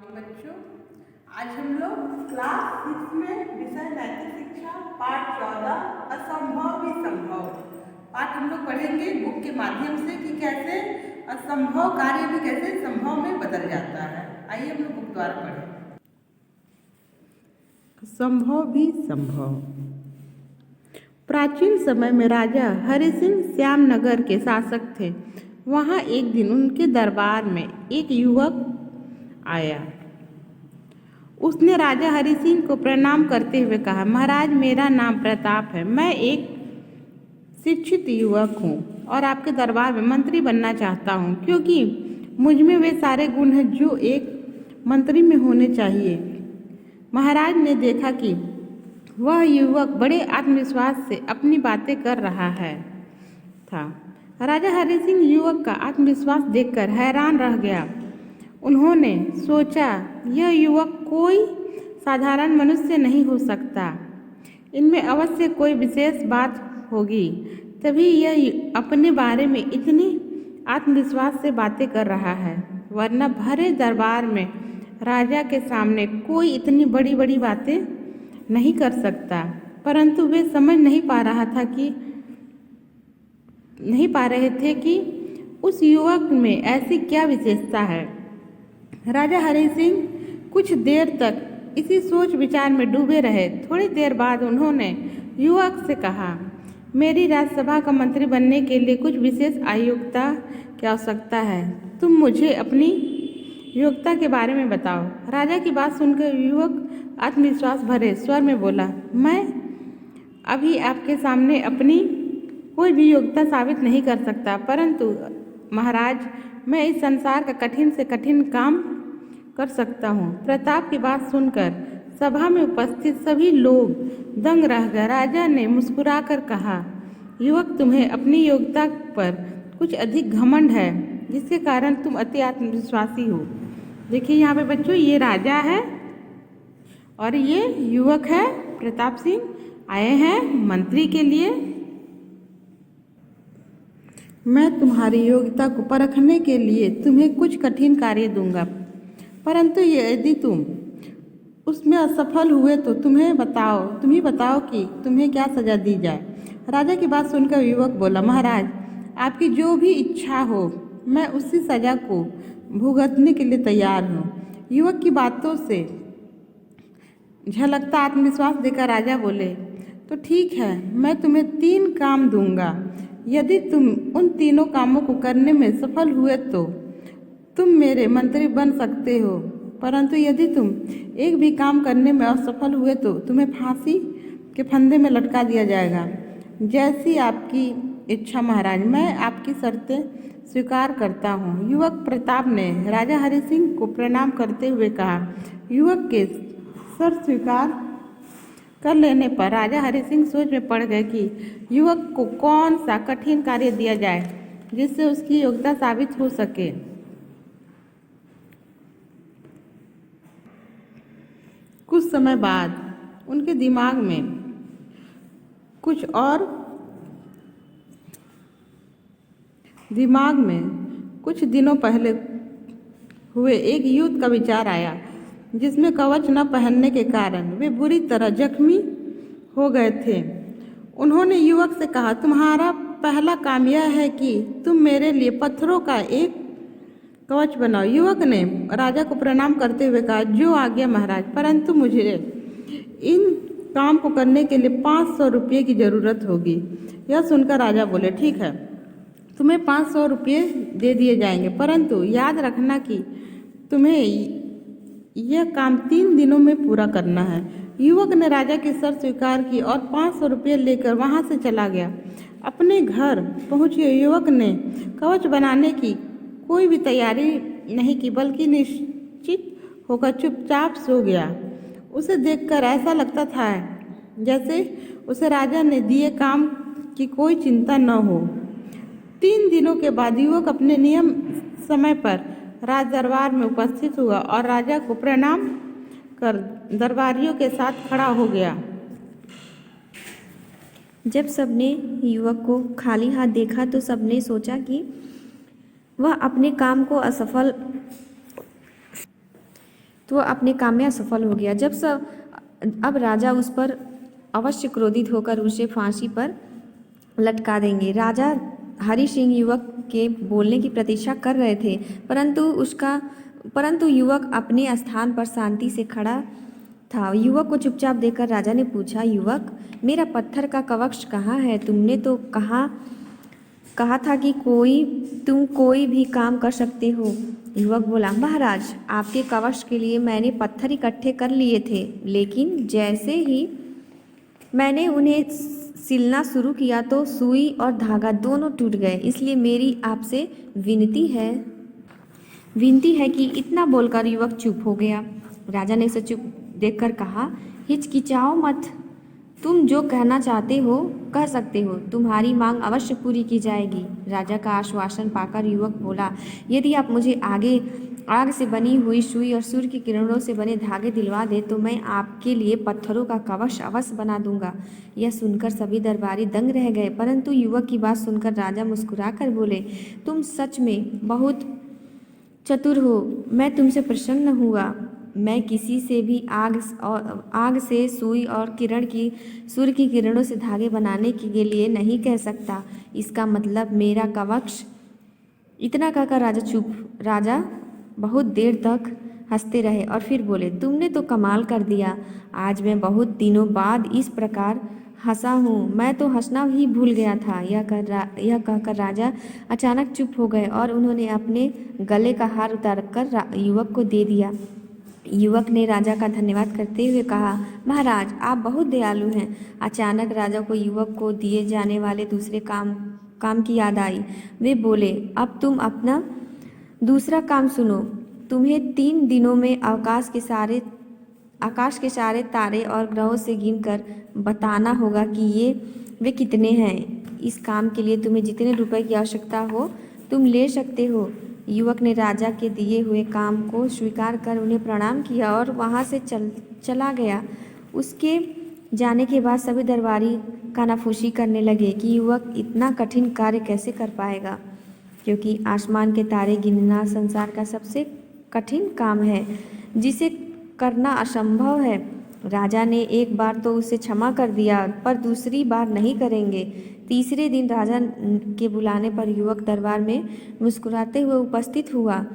बच्चों, आज हम लोग क्लास 6 में विषय नैतिक शिक्षा पाठ 14 असंभव भी संभव पाठ हम लोग पढ़ेंगे बुक के माध्यम से कि कैसे असंभव कार्य भी कैसे संभव में बदल जाता है। आइए हम लोग बुक द्वारा पढ़ें। असंभव भी संभव। प्राचीन समय में राजा हरि सिंह श्यामनगर के शासक थे। वहाँ एक दिन उनके दरबार में एक युवक आया। उसने राजा हरि सिंह को प्रणाम करते हुए कहा, महाराज, मेरा नाम प्रताप है। मैं एक शिक्षित युवक हूँ और आपके दरबार में मंत्री बनना चाहता हूँ, क्योंकि मुझ में वे सारे गुण हैं जो एक मंत्री में होने चाहिए। महाराज ने देखा कि वह युवक बड़े आत्मविश्वास से अपनी बातें कर रहा था। राजा हरि सिंह युवक का आत्मविश्वास देखकर हैरान रह गया। उन्होंने सोचा, यह युवक कोई साधारण मनुष्य नहीं हो सकता। इनमें अवश्य कोई विशेष बात होगी, तभी यह अपने बारे में इतनी आत्मविश्वास से बातें कर रहा है। वरना भरे दरबार में राजा के सामने कोई इतनी बड़ी बड़ी बातें नहीं कर सकता। परंतु वे समझ नहीं पा रहे थे कि उस युवक में ऐसी क्या विशेषता है। राजा हरि सिंह कुछ देर तक इसी सोच विचार में डूबे रहे। थोड़ी देर बाद उन्होंने युवक से कहा, मेरी राज्यसभा का मंत्री बनने के लिए कुछ विशेष योग्यता की आवश्यकता है। तुम मुझे अपनी योग्यता के बारे में बताओ। राजा की बात सुनकर युवक आत्मविश्वास भरे स्वर में बोला, मैं अभी आपके सामने अपनी कोई भी योग्यता साबित नहीं कर सकता, परंतु महाराज, मैं इस संसार का कठिन से कठिन काम कर सकता हूँ। प्रताप की बात सुनकर सभा में उपस्थित सभी लोग दंग रह गए। राजा ने मुस्कुराकर कहा, युवक, तुम्हें अपनी योग्यता पर कुछ अधिक घमंड है, जिसके कारण तुम अति आत्मविश्वासी हो। देखिए यहाँ पे बच्चों, ये राजा है और ये युवक है प्रताप सिंह, आए हैं मंत्री के लिए। मैं तुम्हारी योग्यता को परखने के लिए तुम्हें कुछ कठिन कार्य दूंगा, परंतु यदि तुम उसमें असफल हुए तो तुम ही बताओ कि तुम्हें क्या सजा दी जाए। राजा की बात सुनकर युवक बोला, महाराज, आपकी जो भी इच्छा हो, मैं उसी सजा को भुगतने के लिए तैयार हूँ। युवक की बातों से झलकता आत्मविश्वास देकर राजा बोले, तो ठीक है, मैं तुम्हें 3 काम दूंगा। यदि तुम उन तीनों कामों को करने में सफल हुए तो तुम मेरे मंत्री बन सकते हो, परंतु यदि तुम एक भी काम करने में असफल हुए तो तुम्हें फांसी के फंदे में लटका दिया जाएगा। जैसी आपकी इच्छा महाराज, मैं आपकी शर्तें स्वीकार करता हूँ। युवक प्रताप ने राजा हरि सिंह को प्रणाम करते हुए कहा। युवक के शर्त स्वीकार कर लेने पर राजा हरि सिंह सोच में पड़ गए कि युवक को कौन सा कठिन कार्य दिया जाए जिससे उसकी योग्यता साबित हो सके। कुछ समय बाद उनके दिमाग में कुछ दिनों पहले हुए एक युद्ध का विचार आया, जिसमें कवच न पहनने के कारण वे बुरी तरह जख्मी हो गए थे। उन्होंने युवक से कहा, तुम्हारा पहला काम यह है कि तुम मेरे लिए पत्थरों का एक कवच बनाओ। युवक ने राजा को प्रणाम करते हुए कहा, जो आज्ञा महाराज, परंतु मुझे इन काम को करने के लिए 500 रुपये की जरूरत होगी। यह सुनकर राजा बोले, ठीक है, तुम्हें 500 रुपये दे दिए जाएंगे, परंतु याद रखना कि तुम्हें यह काम 3 दिनों में पूरा करना है। युवक ने राजा की शर्त स्वीकार की और 500 रुपये लेकर वहां से चला गया। अपने घर पहुंचे युवक ने कवच बनाने की कोई भी तैयारी नहीं की, बल्कि निश्चित होकर चुपचाप सो गया। उसे देखकर ऐसा लगता था जैसे उसे राजा ने दिए काम की कोई चिंता न हो। 3 दिनों के बाद युवक अपने नियम समय पर राज दरबार में उपस्थित हुआ और राजा को प्रणाम कर दरबारियों के साथ खड़ा हो गया। जब सबने युवक को खाली हाथ देखा तो सबने सोचा कि वह अपने काम को असफल तो वह अपने काम में असफल हो गया। अब राजा उस पर अवश्य क्रोधित होकर उसे फांसी पर लटका देंगे। राजा हरि सिंह युवक के बोलने की प्रतीक्षा कर रहे थे, परंतु युवक अपने स्थान पर शांति से खड़ा था। युवक को चुपचाप देखकर राजा ने पूछा, युवक, मेरा पत्थर का कवच कहाँ है? तुमने तो कहा था कि तुम कोई भी काम कर सकते हो। युवक बोला, महाराज, आपके कवच के लिए मैंने पत्थर इकट्ठे कर लिए थे, लेकिन जैसे ही मैंने उन्हें सिलना शुरू किया तो सुई और धागा दोनों टूट गए। इसलिए मेरी आपसे विनती है कि इतना बोलकर युवक चुप हो गया। राजा ने उसे चुप देखकर कहा, हिचकिचाओ मत, तुम जो कहना चाहते हो कह सकते हो, तुम्हारी मांग अवश्य पूरी की जाएगी। राजा का आश्वासन पाकर युवक बोला, यदि आप मुझे आग से बनी हुई सुई और सूर्य की किरणों से बने धागे दिलवा दे तो मैं आपके लिए पत्थरों का कवच अवश्य बना दूंगा। यह सुनकर सभी दरबारी दंग रह गए, परंतु युवक की बात सुनकर राजा मुस्कुराकर बोले, तुम सच में बहुत चतुर हो, मैं तुमसे प्रसन्न हुआ। मैं किसी से भी आग से सुई और सूर्य की किरणों से धागे बनाने के लिए नहीं कह सकता। इसका मतलब मेरा कवच। इतना कहकर राजा बहुत देर तक हंसते रहे और फिर बोले, तुमने तो कमाल कर दिया। आज मैं बहुत दिनों बाद इस प्रकार हंसा हूँ। मैं तो हंसना ही भूल गया था। यह कहकर राजा अचानक चुप हो गए और उन्होंने अपने गले का हार उतारकर युवक को दे दिया। युवक ने राजा का धन्यवाद करते हुए कहा, महाराज, आप बहुत दयालु हैं। अचानक राजा को युवक को दिए जाने वाले दूसरे काम की याद आई। वे बोले, अब तुम अपना दूसरा काम सुनो। तुम्हें 3 दिनों में आकाश के सारे तारे और ग्रहों से गिनकर बताना होगा कि वे कितने हैं। इस काम के लिए तुम्हें जितने रुपए की आवश्यकता हो तुम ले सकते हो। युवक ने राजा के दिए हुए काम को स्वीकार कर उन्हें प्रणाम किया और वहां से चला गया। उसके जाने के बाद सभी दरबारी कानाफूसी करने लगे कि युवक इतना कठिन कार्य कैसे कर पाएगा, क्योंकि आसमान के तारे गिनना संसार का सबसे कठिन काम है, जिसे करना असंभव है। राजा ने एक बार तो उसे क्षमा कर दिया, पर दूसरी बार नहीं करेंगे। तीसरे दिन राजा के बुलाने पर युवक दरबार में मुस्कुराते हुए उपस्थित हुआ।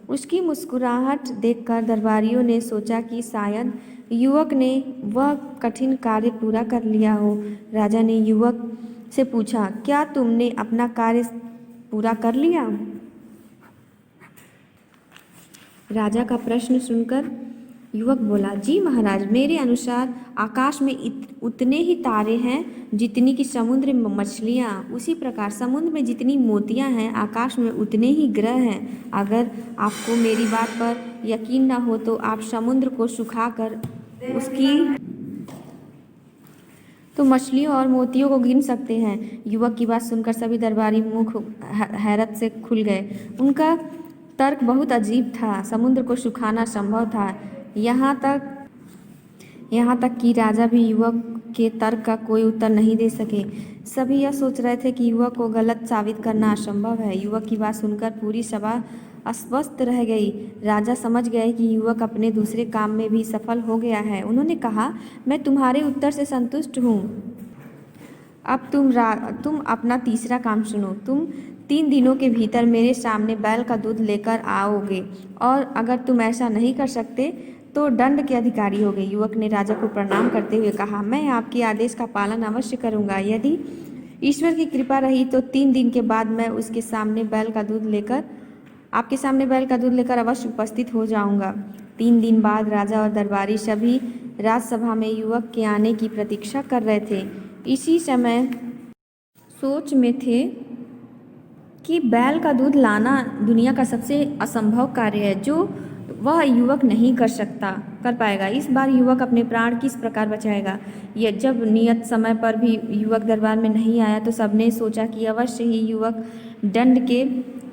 उसकी मुस्कुराहट देखकर दरबारियों ने सोचा कि शायद युवक ने वह कठिन कार्य पूरा कर लिया हो। राजा ने युवक से पूछा, क्या तुमने अपना कार्य पूरा कर लिया? राजा का प्रश्न सुनकर युवक बोला, जी महाराज, मेरे अनुसार आकाश में उतने ही तारे हैं जितनी कि समुद्र में मछलियाँ। उसी प्रकार समुद्र में जितनी मोतियाँ हैं, आकाश में उतने ही ग्रह हैं। अगर आपको मेरी बात पर यकीन न हो तो आप समुद्र को सुखाकर तो मछलियों और मोतियों को गिन सकते हैं। युवक की बात सुनकर सभी दरबारी मुख हैरत से खुल गए। उनका तर्क बहुत अजीब था। समुद्र को सुखाना संभव था। यहाँ तक कि राजा भी युवक के तर्क का कोई उत्तर नहीं दे सके। सभी यह सोच रहे थे कि युवक को गलत साबित करना असंभव है। युवक की बात सुनकर पूरी सभा अस्वस्थ रह गई। राजा समझ गए कि युवक अपने दूसरे काम में भी सफल हो गया है। उन्होंने कहा, मैं तुम्हारे उत्तर से संतुष्ट हूँ। अब तुम अपना तीसरा काम सुनो। तुम 3 दिनों के भीतर मेरे सामने बैल का दूध लेकर आओगे, और अगर तुम ऐसा नहीं कर सकते तो दंड के अधिकारी होगे। युवक ने राजा को प्रणाम करते हुए कहा, मैं आपके आदेश का पालन अवश्य करूँगा। यदि ईश्वर की कृपा रही तो 3 दिन के बाद मैं आपके सामने बैल का दूध लेकर अवश्य उपस्थित हो जाऊंगा। 3 दिन बाद राजा और दरबारी सभी राजसभा में युवक के आने की प्रतीक्षा कर रहे थे। इसी समय सोच में थे कि बैल का दूध लाना दुनिया का सबसे असंभव कार्य है, जो वह युवक नहीं कर पाएगा। इस बार युवक अपने प्राण किस प्रकार बचाएगा? यह जब नियत समय पर भी युवक दरबार में नहीं आया तो सबने सोचा कि अवश्य ही युवक दंड के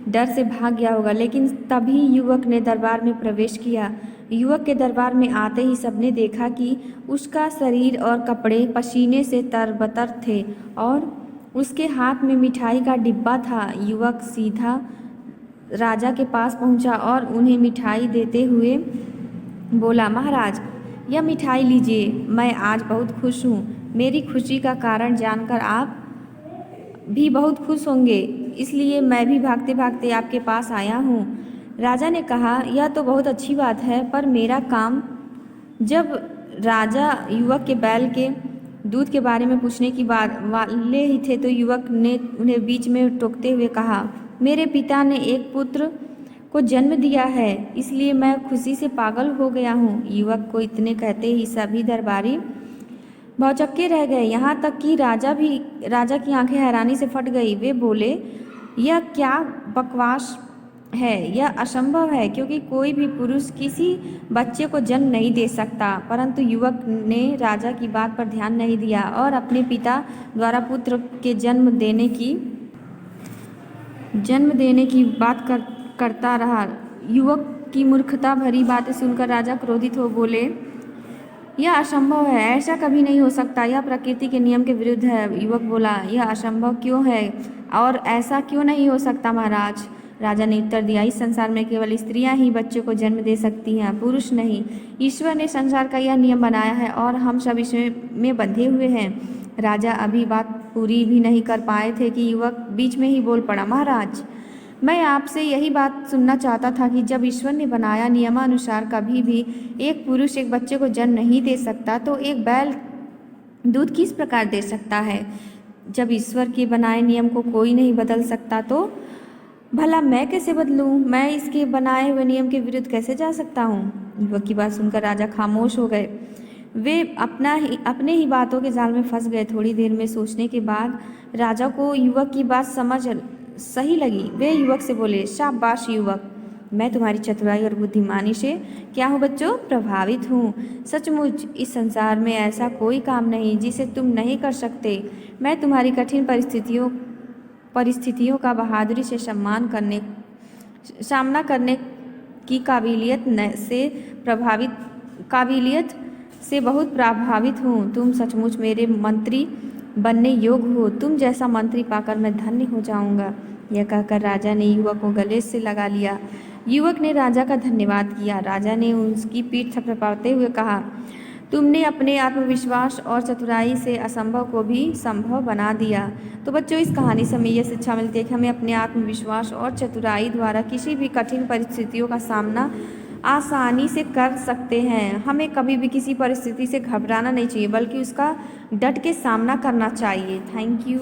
डर से भाग गया होगा। लेकिन तभी युवक ने दरबार में प्रवेश किया। युवक के दरबार में आते ही सबने देखा कि उसका शरीर और कपड़े पसीने से तरबतर थे और उसके हाथ में मिठाई का डिब्बा था। युवक सीधा राजा के पास पहुंचा और उन्हें मिठाई देते हुए बोला, महाराज यह मिठाई लीजिए, मैं आज बहुत खुश हूँ। मेरी खुशी का कारण जानकर आप भी बहुत खुश होंगे, इसलिए मैं भी भागते भागते आपके पास आया हूँ। राजा ने कहा, यह तो बहुत अच्छी बात है, पर मेरा काम। जब राजा युवक के बैल के दूध के बारे में पूछने की बात वाले ही थे तो युवक ने उन्हें बीच में टोकते हुए कहा, मेरे पिता ने एक पुत्र को जन्म दिया है, इसलिए मैं खुशी से पागल हो गया हूँ। युवक को इतने कहते ही सभी दरबारी भौचक्के रह गए, यहाँ तक कि राजा की आंखें हैरानी से फट गई। वे बोले, यह क्या बकवास है, यह असंभव है, क्योंकि कोई भी पुरुष किसी बच्चे को जन्म नहीं दे सकता। परंतु युवक ने राजा की बात पर ध्यान नहीं दिया और अपने पिता द्वारा पुत्र के जन्म देने की बात करता रहा। युवक की मूर्खता भरी बातें सुनकर राजा क्रोधित हो बोले, यह असंभव है, ऐसा कभी नहीं हो सकता, यह प्रकृति के नियम के विरुद्ध है। युवक बोला, यह असंभव क्यों है और ऐसा क्यों नहीं हो सकता महाराज? राजा ने उत्तर दिया, इस संसार में केवल स्त्रियां ही बच्चों को जन्म दे सकती हैं, पुरुष नहीं। ईश्वर ने संसार का यह नियम बनाया है और हम सब इसमें बंधे हुए हैं। राजा अभी बात पूरी भी नहीं कर पाए थे कि युवक बीच में ही बोल पड़ा, महाराज मैं आपसे यही बात सुनना चाहता था कि जब ईश्वर ने बनाया नियमानुसार कभी भी एक पुरुष एक बच्चे को जन्म नहीं दे सकता, तो एक बैल दूध किस प्रकार दे सकता है? जब ईश्वर के बनाए नियम को कोई नहीं बदल सकता, तो भला मैं कैसे बदलूं? मैं इसके बनाए हुए नियम के विरुद्ध कैसे जा सकता हूँ? युवक की बात सुनकर राजा खामोश हो गए। वे अपने ही बातों के जाल में फंस गए। थोड़ी देर में सोचने के बाद राजा को युवक की बात समझ सही लगी। वे युवक से बोले, शाबाश युवक, मैं तुम्हारी चतुराई और बुद्धिमानी से क्या हूँ बच्चों, प्रभावित हूँ। सचमुच इस संसार में ऐसा कोई काम नहीं जिसे तुम नहीं कर सकते। मैं तुम्हारी कठिन परिस्थितियों का बहादुरी से सामना करने की काबिलियत से बहुत प्रभावित हूँ। तुम सचमुच मेरे मंत्री बनने योग्य हो। तुम जैसा मंत्री पाकर मैं धन्य हो जाऊंगा। यह कहकर राजा ने युवक को गले से लगा लिया। युवक ने राजा का धन्यवाद किया। राजा ने उसकी पीठ थपथपाते हुए कहा, तुमने अपने आत्मविश्वास और चतुराई से असंभव को भी संभव बना दिया। तो बच्चों, इस कहानी से हमें यह शिक्षा मिलती है कि हमें अपने आत्मविश्वास और चतुराई द्वारा किसी भी कठिन परिस्थितियों का सामना आसानी से कर सकते हैं। हमें कभी भी किसी परिस्थिति से घबराना नहीं चाहिए, बल्कि उसका डट के सामना करना चाहिए। Thank you.